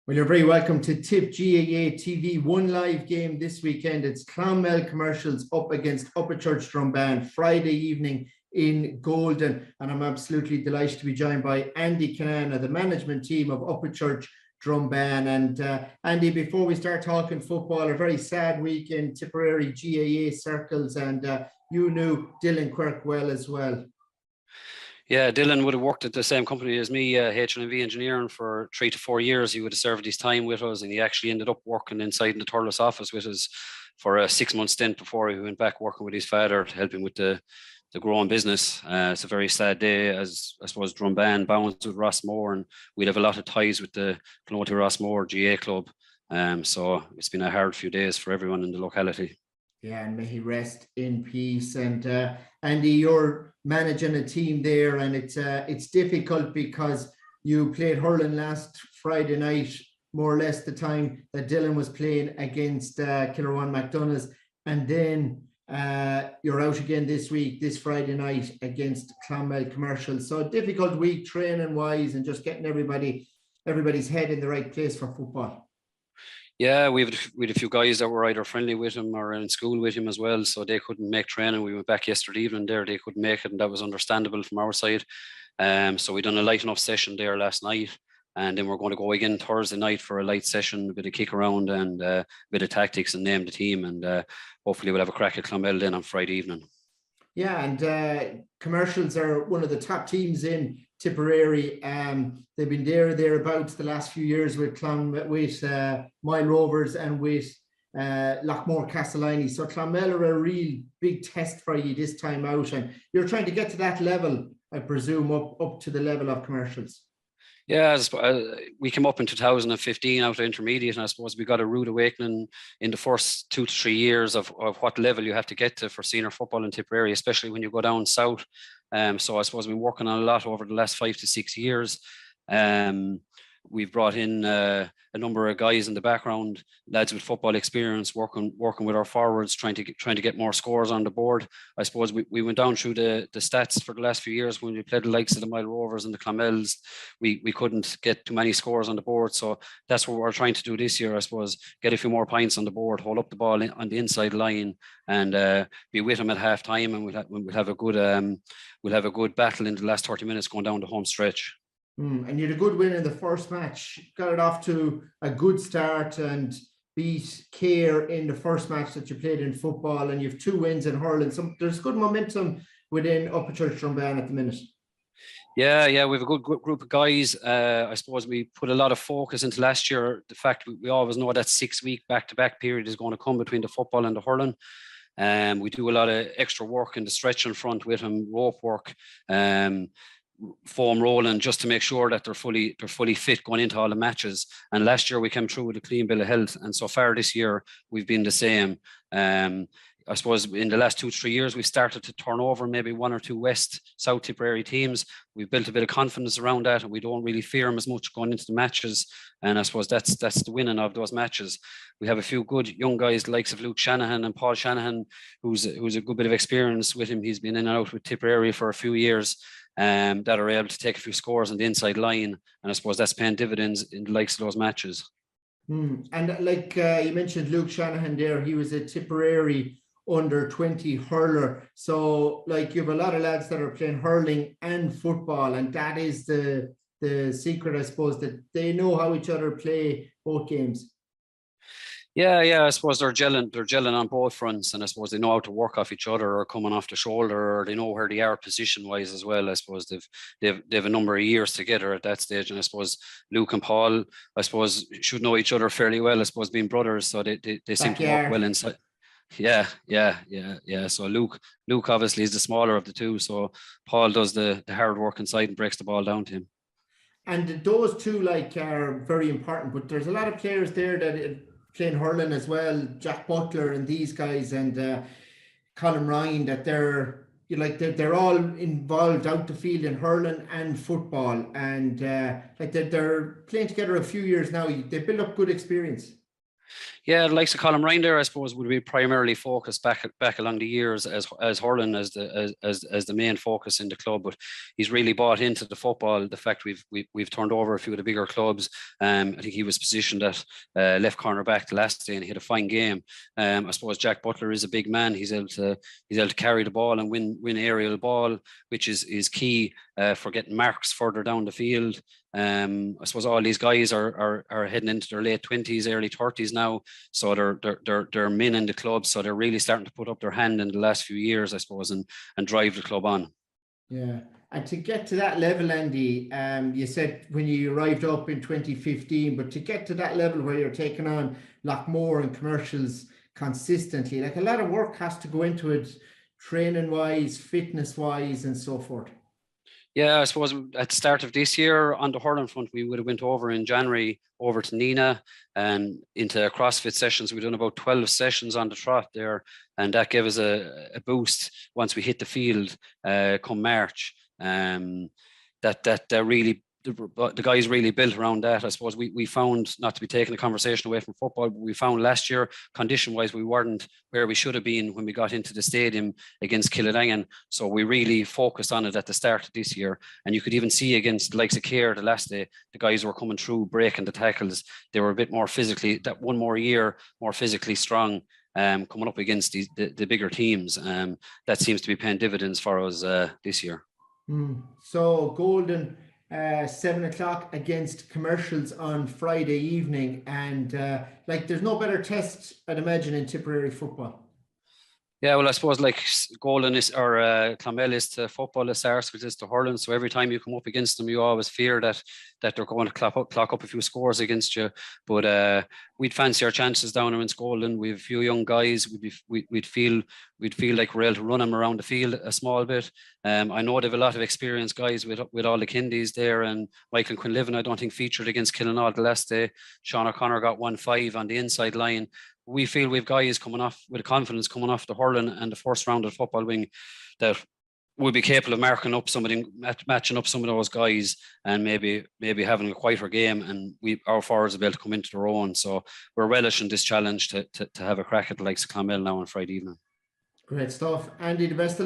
Well, you're very welcome to Tip GAA TV. One live game this weekend. It's Clonmel Commercials up against Upperchurch Drombane Friday evening in Golden. And I'm absolutely delighted to be joined by Andy Kinane, the management team of Upperchurch Drombane. And Andy, before we start talking football, a very sad week in Tipperary GAA circles, and you knew Dylan Quirk well as well. Yeah, Dylan would have worked at the same company as me, H&V Engineering, for 3 to 4 years. He would have served his time with us, and he actually ended up working inside in the Thurles office with us for a 6-month stint before he went back working with his father to help him with the growing business. It's a very sad day, as I suppose Drombane bounds with Rossmore, and we'd have a lot of ties with the Clonmel Rossmore GA club. So it's been a hard few days for everyone in the locality. Yeah, and may he rest in peace. And Andy, you're managing a team there, and it's difficult because you played hurling last Friday night, more or less the time that Dylan was playing against Kilruane McDonough's, and then you're out again this week, this Friday night against Clonmel Commercials. So a difficult week training wise, and just getting everybody's head in the right place for football. Yeah, we had a few guys that were either friendly with him or in school with him as well, so they couldn't make training. We went back yesterday evening there, they couldn't make it, and that was understandable from our side. So we done a light enough session there last night, and then we're going to go again Thursday night for a light session, a bit of kick around and a bit of tactics, and name the team, and hopefully we'll have a crack at Clonmel then on Friday evening. Yeah, and Commercials are one of the top teams in Tipperary. They've been thereabouts the last few years with Mile Rovers and with Lochmore Castellani. So Clonmel are a real big test for you this time out, and you're trying to get to that level, I presume, up to the level of Commercials. Yeah, we came up in 2015 out of intermediate, and I suppose we got a rude awakening in the first 2 to 3 years of what level you have to get to for senior football in Tipperary, especially when you go down south. So I suppose we've been working on a lot over the last 5 to 6 years. We've brought in a number of guys in the background, lads with football experience, working with our forwards, trying to get more scores on the board. I suppose we went down through the stats for the last few years when we played the likes of the Mile Rovers and the Clonmels. We couldn't get too many scores on the board, so that's what we're trying to do this year. I suppose get a few more points on the board, hold up the ball on the inside line, and be with them at half time, and we'll have a good battle in the last 30 minutes going down the home stretch. And you had a good win in the first match, got it off to a good start and beat Care in the first match that you played in football, and you have 2 wins in hurling. So there's good momentum within Upperchurch Drombane at the minute. Yeah, we have a good group of guys. I suppose we put a lot of focus into last year. The fact we always know that 6-week back-to-back period is going to come between the football and the hurling. We do a lot of extra work in the stretch in front with them, rope work, foam rolling, just to make sure that they're fully fit going into all the matches. And last year we came through with a clean bill of health, and so far this year we've been the same. I suppose in the last 2 to 3 years we've started to turn over maybe 1 or 2 South Tipperary teams. We've built a bit of confidence around that, and we don't really fear them as much going into the matches. And I suppose that's the winning of those matches. We have a few good young guys, the likes of Luke Shanahan and Paul Shanahan, who's a good bit of experience with him. He's been in and out with Tipperary for a few years. That are able to take a few scores on the inside line, and I suppose that's paying dividends in the likes of those matches. And like you mentioned Luke Shanahan there, he was a Tipperary under-20 hurler. So like you have a lot of lads that are playing hurling and football, and that is the secret, I suppose, that they know how each other play both games. Yeah, I suppose they're gelling on both fronts, and I suppose they know how to work off each other or coming off the shoulder, or they know where they are position wise as well. I suppose they've a number of years together at that stage, and I suppose Luke and Paul, I suppose, should know each other fairly well, I suppose, being brothers, so they seem to work well inside. Yeah. So Luke obviously is the smaller of the two, so Paul does the hard work inside and breaks the ball down to him. And those two are very important, but there's a lot of players there that playing hurling as well, Jack Butler and these guys, and Colin Ryan, that they're all involved out the field in hurling and football, and they're playing together a few years now. They build up good experience. Yeah, the likes of Colin Ryan there, I suppose, would be primarily focused back along the years as hurling as the main focus in the club. But he's really bought into the football. The fact we've turned over a few of the bigger clubs. I think he was positioned at left corner back the last day, and he had a fine game. I suppose Jack Butler is a big man. He's able to carry the ball and win aerial ball, which is key for getting marks further down the field. I suppose all these guys are heading into their late 20s, early 30s now, so they're men in the club, so they're really starting to put up their hand in the last few years, I suppose, and drive the club on. Yeah, and to get to that level, Andy, you said when you arrived up in 2015, but to get to that level where you're taking on Lockmore and Commercials consistently, like a lot of work has to go into it, training wise, fitness wise, and so forth. Yeah, I suppose at the start of this year on the hurling front, we would have went over in January over to Nina and into CrossFit sessions. We've done about 12 sessions on the trot there, and that gave us a boost once we hit the field come March. That really the guys really built around that. I suppose we found, not to be taking the conversation away from football, but we found last year condition wise we weren't where we should have been when we got into the stadium against Kinnane. So we really focused on it at the start of this year, and you could even see against the likes of Care the last day, the guys were coming through breaking the tackles. They were a bit more physically, that one more year more physically strong, coming up against the bigger teams. That seems to be paying dividends for us this year. So Golden 7 o'clock against Commercials on Friday evening, and there's no better test, I'd imagine, in Tipperary football. Yeah, well, I suppose like Golden is or Clonmel is to football as Sarsfield is to hurling. So every time you come up against them, you always fear that they're going to clock up a few scores against you. But we'd fancy our chances down against Golden. We've a few young guys. We'd feel like we're able to run them around the field a small bit. I know they've a lot of experienced guys with all the Kindies there, and Michael Quinlivan I don't think featured against Kinnane the last day. Sean O'Connor got 1-5 on the inside line. We feel we've guys coming off with confidence coming off the hurling and the first round of the football wing that will be capable of matching up some of those guys and maybe having a quieter game, and our forwards will be able to come into their own. So we're relishing this challenge to have a crack at the likes of Clonmel now on Friday evening. Great stuff, Andy. The best of luck.